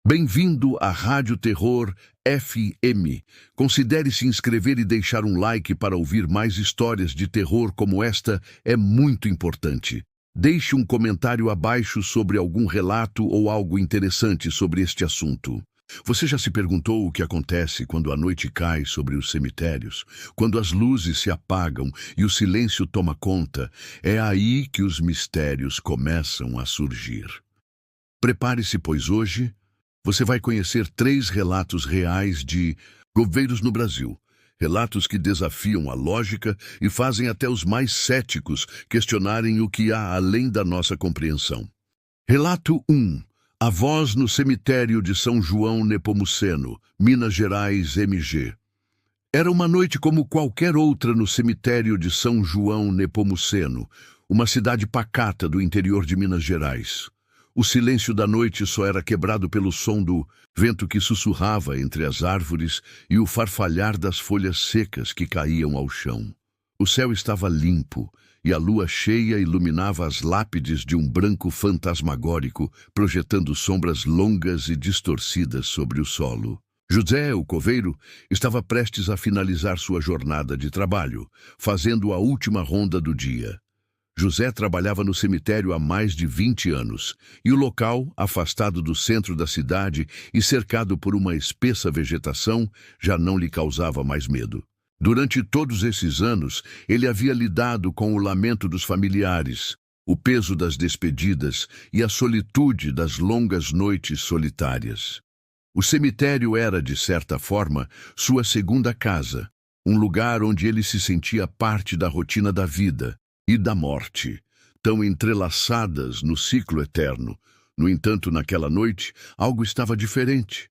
Bem-vindo à Rádio Terror FM. Considere se inscrever e deixar um like para ouvir mais histórias de terror como esta, é muito importante. Deixe um comentário abaixo sobre algum relato ou algo interessante sobre este assunto. Você já se perguntou o que acontece quando a noite cai sobre os cemitérios? Quando as luzes se apagam e o silêncio toma conta, é aí que os mistérios começam a surgir. Prepare-se, pois hoje você vai conhecer 3 relatos reais de coveiros no Brasil. Relatos que desafiam a lógica e fazem até os mais céticos questionarem o que há além da nossa compreensão. Relato 1. A voz no cemitério de São João Nepomuceno, Minas Gerais, MG. Era uma noite como qualquer outra no cemitério de São João Nepomuceno, uma cidade pacata do interior de Minas Gerais. O silêncio da noite só era quebrado pelo som do vento que sussurrava entre as árvores e o farfalhar das folhas secas que caíam ao chão. O céu estava limpo e a lua cheia iluminava as lápides de um branco fantasmagórico, projetando sombras longas e distorcidas sobre o solo. José, o coveiro, estava prestes a finalizar sua jornada de trabalho, fazendo a última ronda do dia. José trabalhava no cemitério há mais de 20 anos, e o local, afastado do centro da cidade e cercado por uma espessa vegetação, já não lhe causava mais medo. Durante todos esses anos, ele havia lidado com o lamento dos familiares, o peso das despedidas e a solitude das longas noites solitárias. O cemitério era, de certa forma, sua segunda casa, um lugar onde ele se sentia parte da rotina da vida e da morte, tão entrelaçadas no ciclo eterno. No entanto, naquela noite, algo estava diferente.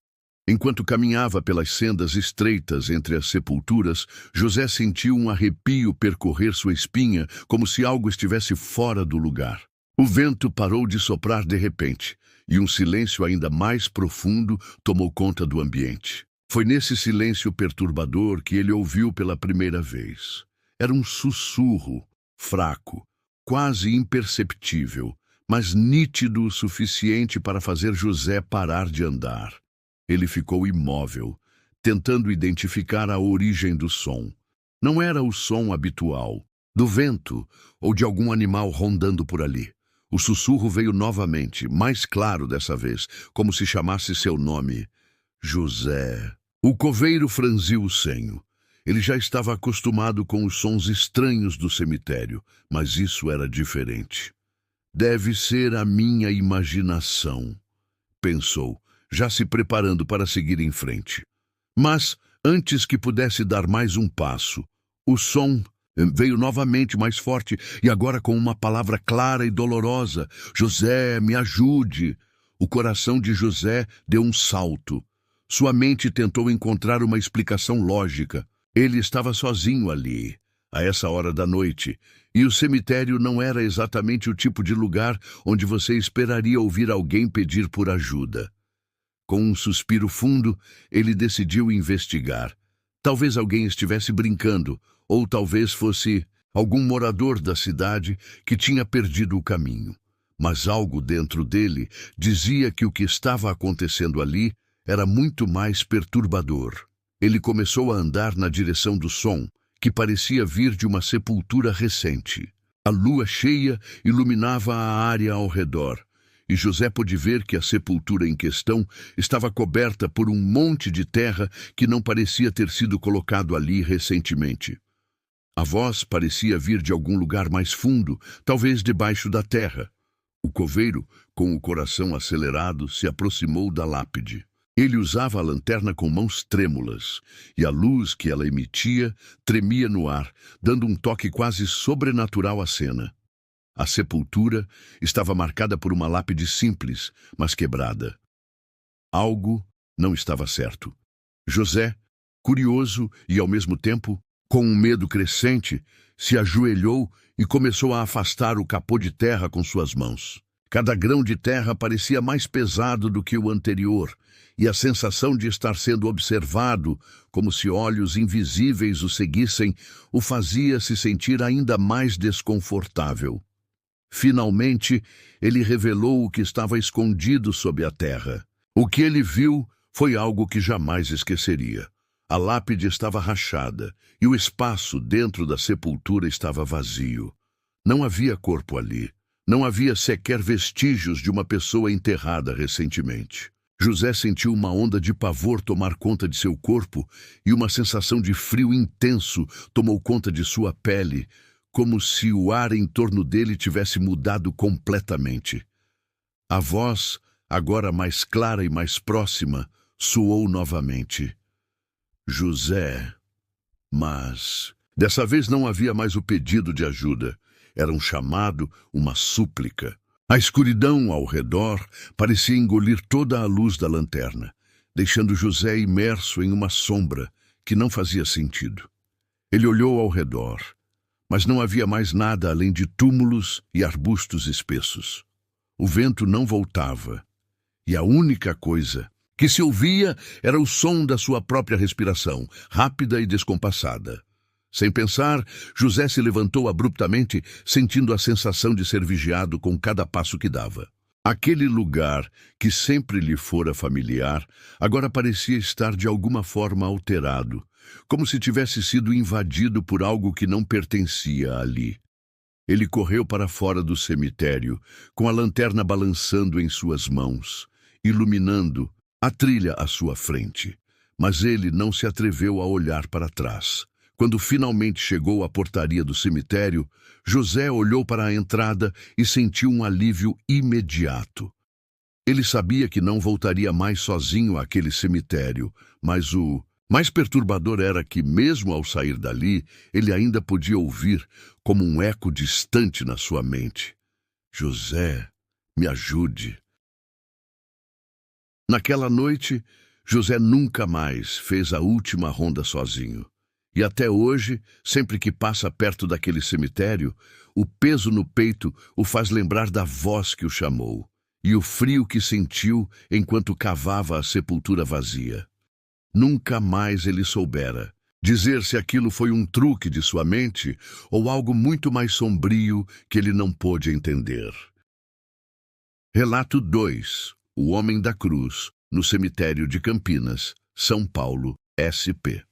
Enquanto caminhava pelas sendas estreitas entre as sepulturas, José sentiu um arrepio percorrer sua espinha, como se algo estivesse fora do lugar. O vento parou de soprar de repente, e um silêncio ainda mais profundo tomou conta do ambiente. Foi nesse silêncio perturbador que ele ouviu pela primeira vez. Era um sussurro, fraco, quase imperceptível, mas nítido o suficiente para fazer José parar de andar. Ele ficou imóvel, tentando identificar a origem do som. Não era o som habitual, do vento ou de algum animal rondando por ali. O sussurro veio novamente, mais claro dessa vez, como se chamasse seu nome: José. O coveiro franziu o senho. Ele já estava acostumado com os sons estranhos do cemitério, mas isso era diferente. Deve ser a minha imaginação, pensou, já se preparando para seguir em frente. Mas, antes que pudesse dar mais um passo, o som veio novamente mais forte e agora com uma palavra clara e dolorosa: José, me ajude! O coração de José deu um salto. Sua mente tentou encontrar uma explicação lógica. Ele estava sozinho ali, a essa hora da noite, e o cemitério não era exatamente o tipo de lugar onde você esperaria ouvir alguém pedir por ajuda. Com um suspiro fundo, ele decidiu investigar. Talvez alguém estivesse brincando, ou talvez fosse algum morador da cidade que tinha perdido o caminho. Mas algo dentro dele dizia que o que estava acontecendo ali era muito mais perturbador. Ele começou a andar na direção do som, que parecia vir de uma sepultura recente. A lua cheia iluminava a área ao redor, e José pôde ver que a sepultura em questão estava coberta por um monte de terra que não parecia ter sido colocado ali recentemente. A voz parecia vir de algum lugar mais fundo, talvez debaixo da terra. O coveiro, com o coração acelerado, se aproximou da lápide. Ele usava a lanterna com mãos trêmulas, e a luz que ela emitia tremia no ar, dando um toque quase sobrenatural à cena. A sepultura estava marcada por uma lápide simples, mas quebrada. Algo não estava certo. José, curioso e ao mesmo tempo com um medo crescente, se ajoelhou e começou a afastar o capô de terra com suas mãos. Cada grão de terra parecia mais pesado do que o anterior, e a sensação de estar sendo observado, como se olhos invisíveis o seguissem, o fazia se sentir ainda mais desconfortável. Finalmente, ele revelou o que estava escondido sob a terra. O que ele viu foi algo que jamais esqueceria. A lápide estava rachada e o espaço dentro da sepultura estava vazio. Não havia corpo ali. Não havia sequer vestígios de uma pessoa enterrada recentemente. José sentiu uma onda de pavor tomar conta de seu corpo e uma sensação de frio intenso tomou conta de sua pele, como se o ar em torno dele tivesse mudado completamente. A voz, agora mais clara e mais próxima, soou novamente. José. Mas dessa vez não havia mais o pedido de ajuda. Era um chamado, uma súplica. A escuridão ao redor parecia engolir toda a luz da lanterna, deixando José imerso em uma sombra que não fazia sentido. Ele olhou ao redor, mas não havia mais nada além de túmulos e arbustos espessos. O vento não voltava, e a única coisa que se ouvia era o som da sua própria respiração, rápida e descompassada. Sem pensar, José se levantou abruptamente, sentindo a sensação de ser vigiado com cada passo que dava. Aquele lugar, que sempre lhe fora familiar, agora parecia estar de alguma forma alterado, como se tivesse sido invadido por algo que não pertencia ali. Ele correu para fora do cemitério, com a lanterna balançando em suas mãos, iluminando a trilha à sua frente. Mas ele não se atreveu a olhar para trás. Quando finalmente chegou à portaria do cemitério, José olhou para a entrada e sentiu um alívio imediato. Ele sabia que não voltaria mais sozinho àquele cemitério, mas o mais perturbador era que, mesmo ao sair dali, ele ainda podia ouvir, como um eco distante na sua mente: José, me ajude. Naquela noite, José nunca mais fez a última ronda sozinho. E até hoje, sempre que passa perto daquele cemitério, o peso no peito o faz lembrar da voz que o chamou, e o frio que sentiu enquanto cavava a sepultura vazia. Nunca mais ele soubera dizer se aquilo foi um truque de sua mente ou algo muito mais sombrio que ele não pôde entender. Relato 2. O Homem da Cruz, no cemitério de Campinas, São Paulo, SP.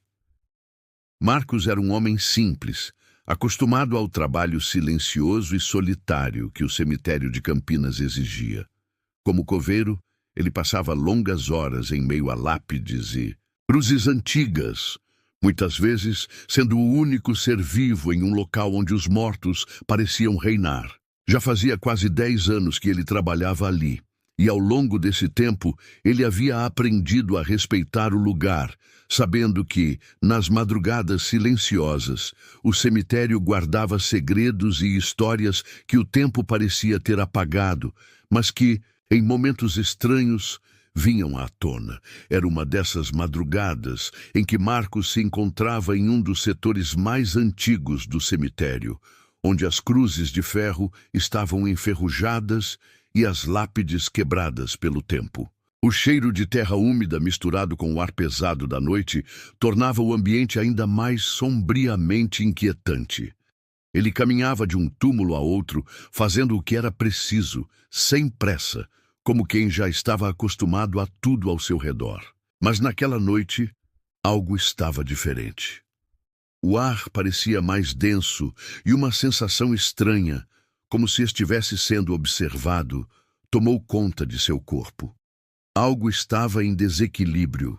Marcos era um homem simples, acostumado ao trabalho silencioso e solitário que o cemitério de Campinas exigia. Como coveiro, ele passava longas horas em meio a lápides e cruzes antigas, muitas vezes sendo o único ser vivo em um local onde os mortos pareciam reinar. Já fazia quase 10 anos que ele trabalhava ali, e ao longo desse tempo ele havia aprendido a respeitar o lugar, sabendo que, nas madrugadas silenciosas, o cemitério guardava segredos e histórias que o tempo parecia ter apagado, mas que, em momentos estranhos, vinham à tona. Era uma dessas madrugadas em que Marcos se encontrava em um dos setores mais antigos do cemitério, onde as cruzes de ferro estavam enferrujadas e as lápides quebradas pelo tempo. O cheiro de terra úmida misturado com o ar pesado da noite tornava o ambiente ainda mais sombriamente inquietante. Ele caminhava de um túmulo a outro, fazendo o que era preciso, sem pressa, como quem já estava acostumado a tudo ao seu redor. Mas naquela noite, algo estava diferente. O ar parecia mais denso e uma sensação estranha, como se estivesse sendo observado, tomou conta de seu corpo. Algo estava em desequilíbrio.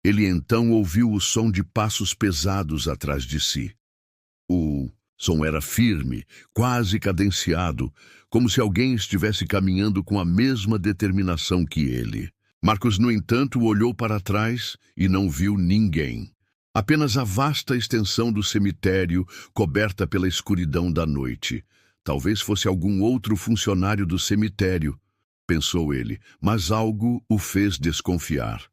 Ele então ouviu o som de passos pesados atrás de si. O som era firme, quase cadenciado, como se alguém estivesse caminhando com a mesma determinação que ele. Marcos, no entanto, olhou para trás e não viu ninguém. Apenas a vasta extensão do cemitério, coberta pela escuridão da noite. Talvez fosse algum outro funcionário do cemitério, pensou ele, mas algo o fez desconfiar.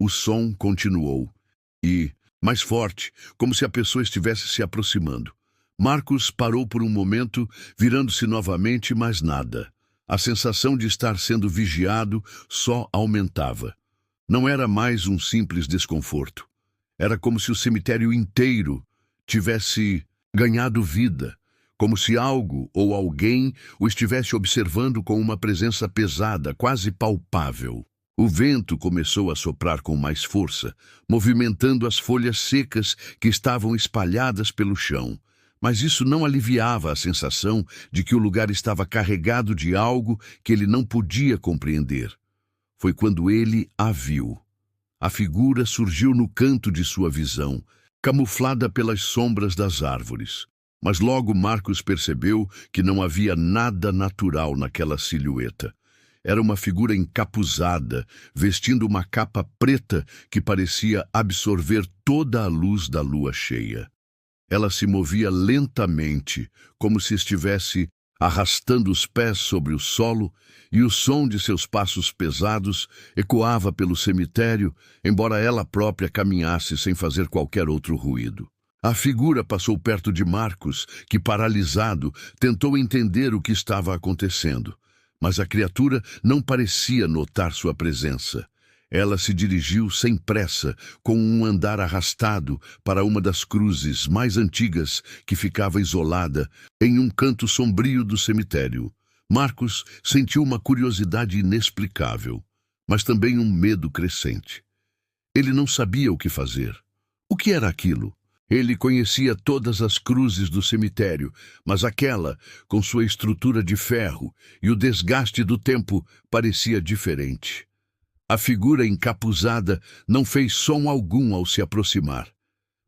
O som continuou, e, mais forte, como se a pessoa estivesse se aproximando. Marcos parou por um momento, virando-se novamente, mas nada. A sensação de estar sendo vigiado só aumentava. Não era mais um simples desconforto. Era como se o cemitério inteiro tivesse ganhado vida, como se algo ou alguém o estivesse observando com uma presença pesada, quase palpável. O vento começou a soprar com mais força, movimentando as folhas secas que estavam espalhadas pelo chão. Mas isso não aliviava a sensação de que o lugar estava carregado de algo que ele não podia compreender. Foi quando ele a viu. A figura surgiu no canto de sua visão, camuflada pelas sombras das árvores. Mas logo Marcos percebeu que não havia nada natural naquela silhueta. Era uma figura encapuzada, vestindo uma capa preta que parecia absorver toda a luz da lua cheia. Ela se movia lentamente, como se estivesse arrastando os pés sobre o solo, e o som de seus passos pesados ecoava pelo cemitério, embora ela própria caminhasse sem fazer qualquer outro ruído. A figura passou perto de Marcos, que, paralisado, tentou entender o que estava acontecendo. Mas a criatura não parecia notar sua presença. Ela se dirigiu sem pressa, com um andar arrastado, para uma das cruzes mais antigas que ficava isolada em um canto sombrio do cemitério. Marcos sentiu uma curiosidade inexplicável, mas também um medo crescente. Ele não sabia o que fazer. O que era aquilo? Ele conhecia todas as cruzes do cemitério, mas aquela, com sua estrutura de ferro e o desgaste do tempo, parecia diferente. A figura encapuzada não fez som algum ao se aproximar,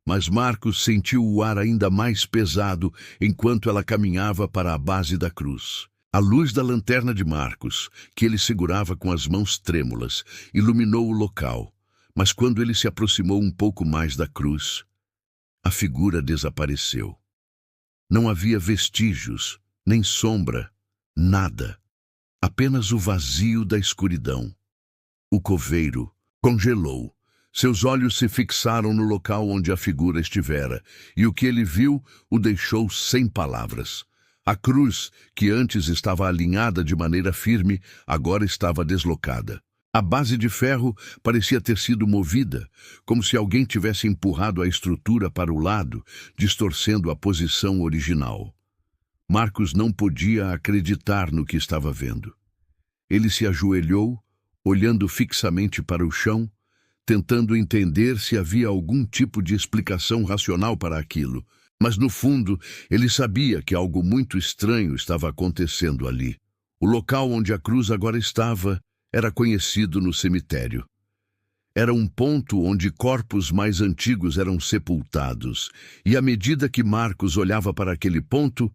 mas Marcos sentiu o ar ainda mais pesado enquanto ela caminhava para a base da cruz. A luz da lanterna de Marcos, que ele segurava com as mãos trêmulas, iluminou o local, mas quando ele se aproximou um pouco mais da cruz, a figura desapareceu. Não havia vestígios, nem sombra, nada. Apenas o vazio da escuridão. O coveiro congelou. Seus olhos se fixaram no local onde a figura estivera, e o que ele viu o deixou sem palavras. A cruz, que antes estava alinhada de maneira firme, agora estava deslocada. A base de ferro parecia ter sido movida, como se alguém tivesse empurrado a estrutura para o lado, distorcendo a posição original. Marcos não podia acreditar no que estava vendo. Ele se ajoelhou, olhando fixamente para o chão, tentando entender se havia algum tipo de explicação racional para aquilo. Mas, no fundo, ele sabia que algo muito estranho estava acontecendo ali. O local onde a cruz agora estava era conhecido no cemitério. Era um ponto onde corpos mais antigos eram sepultados, e à medida que Marcos olhava para aquele ponto,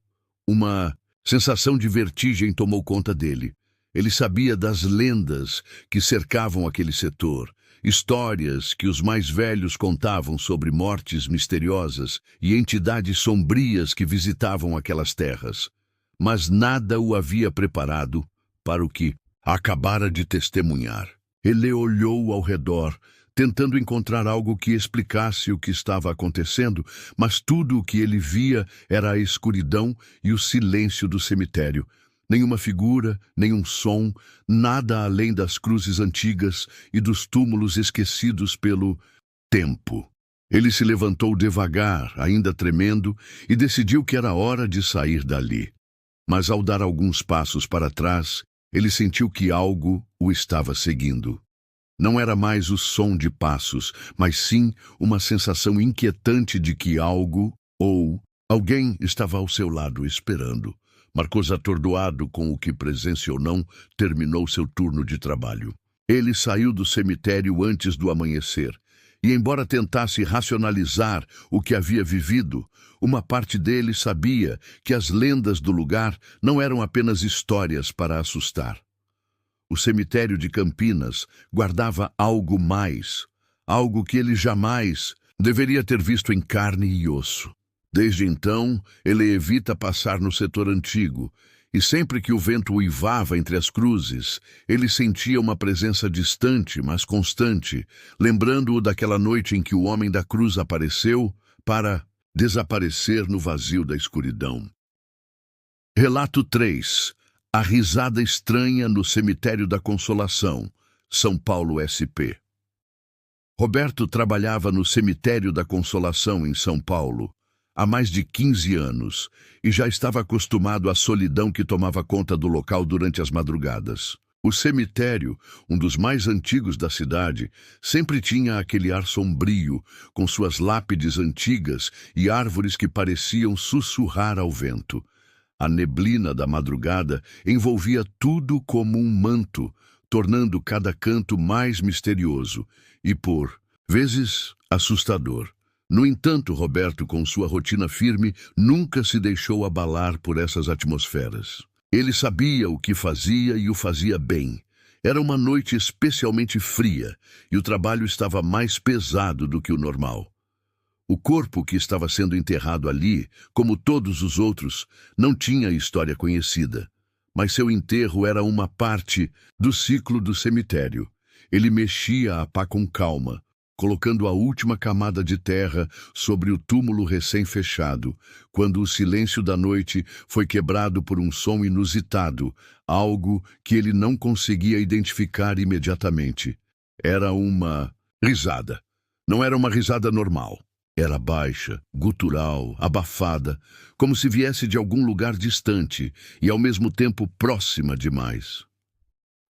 uma sensação de vertigem tomou conta dele. Ele sabia das lendas que cercavam aquele setor, histórias que os mais velhos contavam sobre mortes misteriosas e entidades sombrias que visitavam aquelas terras. Mas nada o havia preparado para o que acabara de testemunhar. Ele olhou ao redor, tentando encontrar algo que explicasse o que estava acontecendo, mas tudo o que ele via era a escuridão e o silêncio do cemitério. Nenhuma figura, nenhum som, nada além das cruzes antigas e dos túmulos esquecidos pelo tempo. Ele se levantou devagar, ainda tremendo, e decidiu que era hora de sair dali. Mas ao dar alguns passos para trás, ele sentiu que algo o estava seguindo. Não era mais o som de passos, mas sim uma sensação inquietante de que algo ou alguém estava ao seu lado esperando. Marcos, atordoado com o que presenciou, não terminou seu turno de trabalho. Ele saiu do cemitério antes do amanhecer, e embora tentasse racionalizar o que havia vivido, uma parte dele sabia que as lendas do lugar não eram apenas histórias para assustar. O cemitério de Campinas guardava algo mais, algo que ele jamais deveria ter visto em carne e osso. Desde então, ele evita passar no setor antigo, e sempre que o vento uivava entre as cruzes, ele sentia uma presença distante, mas constante, lembrando-o daquela noite em que o homem da cruz apareceu para desaparecer no vazio da escuridão. Relato 3. A risada estranha no cemitério da Consolação, São Paulo, SP. Roberto trabalhava no cemitério da Consolação, em São Paulo, há mais de 15 anos, e já estava acostumado à solidão que tomava conta do local durante as madrugadas. O cemitério, um dos mais antigos da cidade, sempre tinha aquele ar sombrio, com suas lápides antigas e árvores que pareciam sussurrar ao vento. A neblina da madrugada envolvia tudo como um manto, tornando cada canto mais misterioso e, por vezes, assustador. No entanto, Roberto, com sua rotina firme, nunca se deixou abalar por essas atmosferas. Ele sabia o que fazia e o fazia bem. Era uma noite especialmente fria e o trabalho estava mais pesado do que o normal. O corpo que estava sendo enterrado ali, como todos os outros, não tinha história conhecida, mas seu enterro era uma parte do ciclo do cemitério. Ele mexia a pá com calma, colocando a última camada de terra sobre o túmulo recém-fechado, quando o silêncio da noite foi quebrado por um som inusitado, algo que ele não conseguia identificar imediatamente. Era uma risada. Não era uma risada normal. Era baixa, gutural, abafada, como se viesse de algum lugar distante e ao mesmo tempo próxima demais.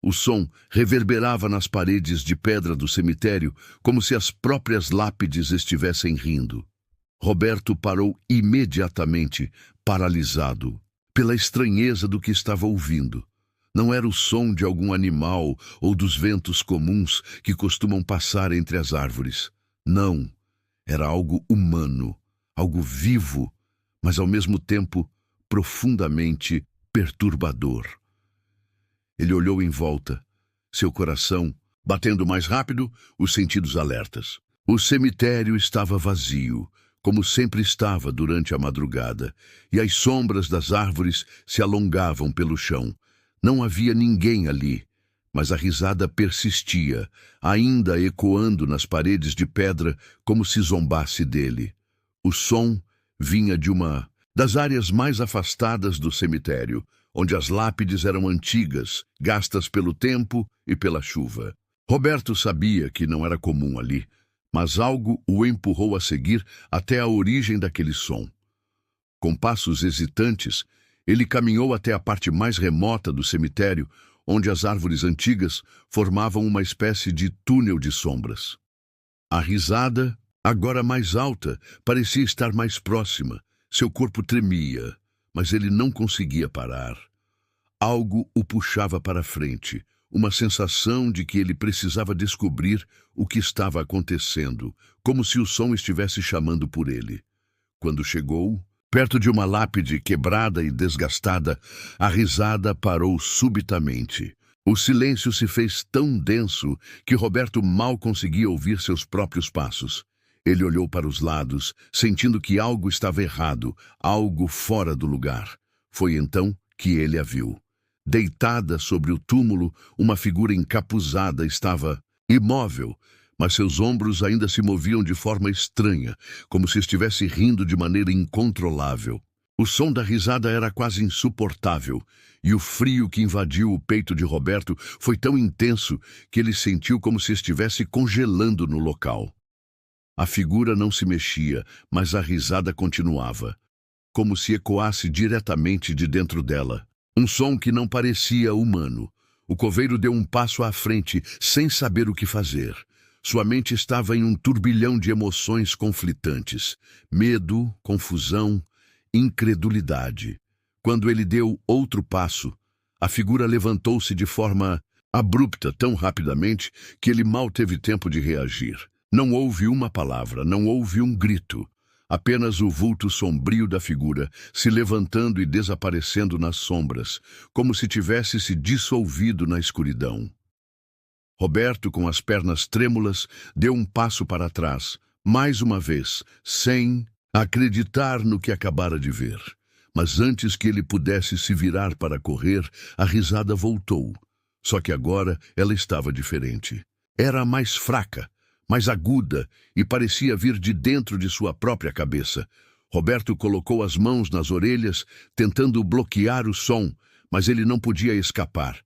O som reverberava nas paredes de pedra do cemitério como se as próprias lápides estivessem rindo. Roberto parou imediatamente, paralisado, pela estranheza do que estava ouvindo. Não era o som de algum animal ou dos ventos comuns que costumam passar entre as árvores. Não, era algo humano, algo vivo, mas ao mesmo tempo profundamente perturbador. Ele olhou em volta, seu coração batendo mais rápido, os sentidos alertas. O cemitério estava vazio, como sempre estava durante a madrugada, e as sombras das árvores se alongavam pelo chão. Não havia ninguém ali, mas a risada persistia, ainda ecoando nas paredes de pedra como se zombasse dele. O som vinha de uma das áreas mais afastadas do cemitério, onde as lápides eram antigas, gastas pelo tempo e pela chuva. Roberto sabia que não era comum ali, mas algo o empurrou a seguir até a origem daquele som. Com passos hesitantes, ele caminhou até a parte mais remota do cemitério, onde as árvores antigas formavam uma espécie de túnel de sombras. A risada, agora mais alta, parecia estar mais próxima. Seu corpo tremia, mas ele não conseguia parar. Algo o puxava para frente, uma sensação de que ele precisava descobrir o que estava acontecendo, como se o som estivesse chamando por ele. Quando chegou, perto de uma lápide quebrada e desgastada, a risada parou subitamente. O silêncio se fez tão denso que Roberto mal conseguia ouvir seus próprios passos. Ele olhou para os lados, sentindo que algo estava errado, algo fora do lugar. Foi então que ele a viu. Deitada sobre o túmulo, uma figura encapuzada estava imóvel, mas seus ombros ainda se moviam de forma estranha, como se estivesse rindo de maneira incontrolável. O som da risada era quase insuportável, e o frio que invadiu o peito de Roberto foi tão intenso que ele sentiu como se estivesse congelando no local. A figura não se mexia, mas a risada continuava, como se ecoasse diretamente de dentro dela. Um som que não parecia humano. O coveiro deu um passo à frente, sem saber o que fazer. Sua mente estava em um turbilhão de emoções conflitantes. Medo, confusão, incredulidade. Quando ele deu outro passo, a figura levantou-se de forma abrupta, tão rapidamente, que ele mal teve tempo de reagir. Não houve uma palavra, não houve um grito. Apenas o vulto sombrio da figura, se levantando e desaparecendo nas sombras, como se tivesse se dissolvido na escuridão. Roberto, com as pernas trêmulas, deu um passo para trás, mais uma vez, sem acreditar no que acabara de ver. Mas antes que ele pudesse se virar para correr, a risada voltou. Só que agora ela estava diferente. Era mais fraca, mais aguda, e parecia vir de dentro de sua própria cabeça. Roberto colocou as mãos nas orelhas, tentando bloquear o som, mas ele não podia escapar.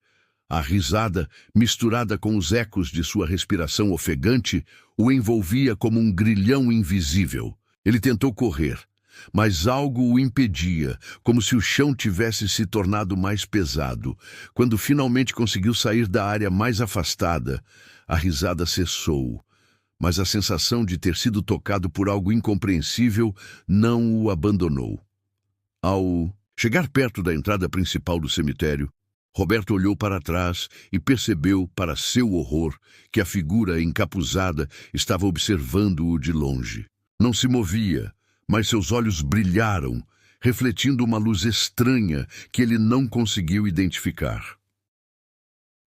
A risada, misturada com os ecos de sua respiração ofegante, o envolvia como um grilhão invisível. Ele tentou correr, mas algo o impedia, como se o chão tivesse se tornado mais pesado. Quando finalmente conseguiu sair da área mais afastada, a risada cessou, mas a sensação de ter sido tocado por algo incompreensível não o abandonou. Ao chegar perto da entrada principal do cemitério, Roberto olhou para trás e percebeu, para seu horror, que a figura encapuzada estava observando-o de longe. Não se movia, mas seus olhos brilharam, refletindo uma luz estranha que ele não conseguiu identificar.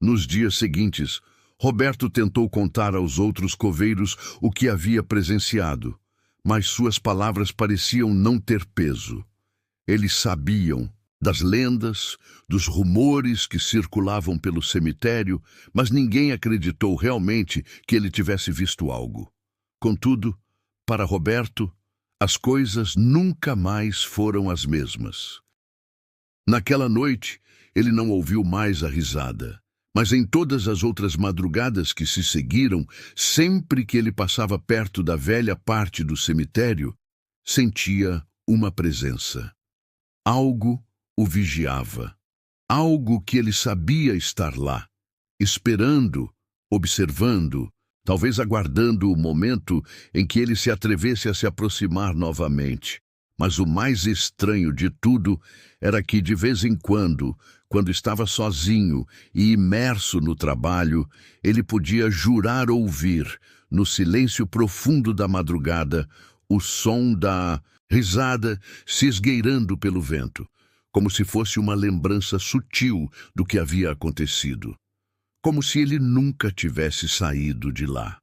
Nos dias seguintes, Roberto tentou contar aos outros coveiros o que havia presenciado, mas suas palavras pareciam não ter peso. Eles sabiam das lendas, dos rumores que circulavam pelo cemitério, mas ninguém acreditou realmente que ele tivesse visto algo. Contudo, para Roberto, as coisas nunca mais foram as mesmas. Naquela noite, ele não ouviu mais a risada, mas em todas as outras madrugadas que se seguiram, sempre que ele passava perto da velha parte do cemitério, sentia uma presença. Algo o vigiava. Algo que ele sabia estar lá, esperando, observando, talvez aguardando o momento em que ele se atrevesse a se aproximar novamente. Mas o mais estranho de tudo era que, de vez em quando estava sozinho e imerso no trabalho, ele podia jurar ouvir, no silêncio profundo da madrugada, o som da risada se esgueirando pelo vento, como se fosse uma lembrança sutil do que havia acontecido, como se ele nunca tivesse saído de lá.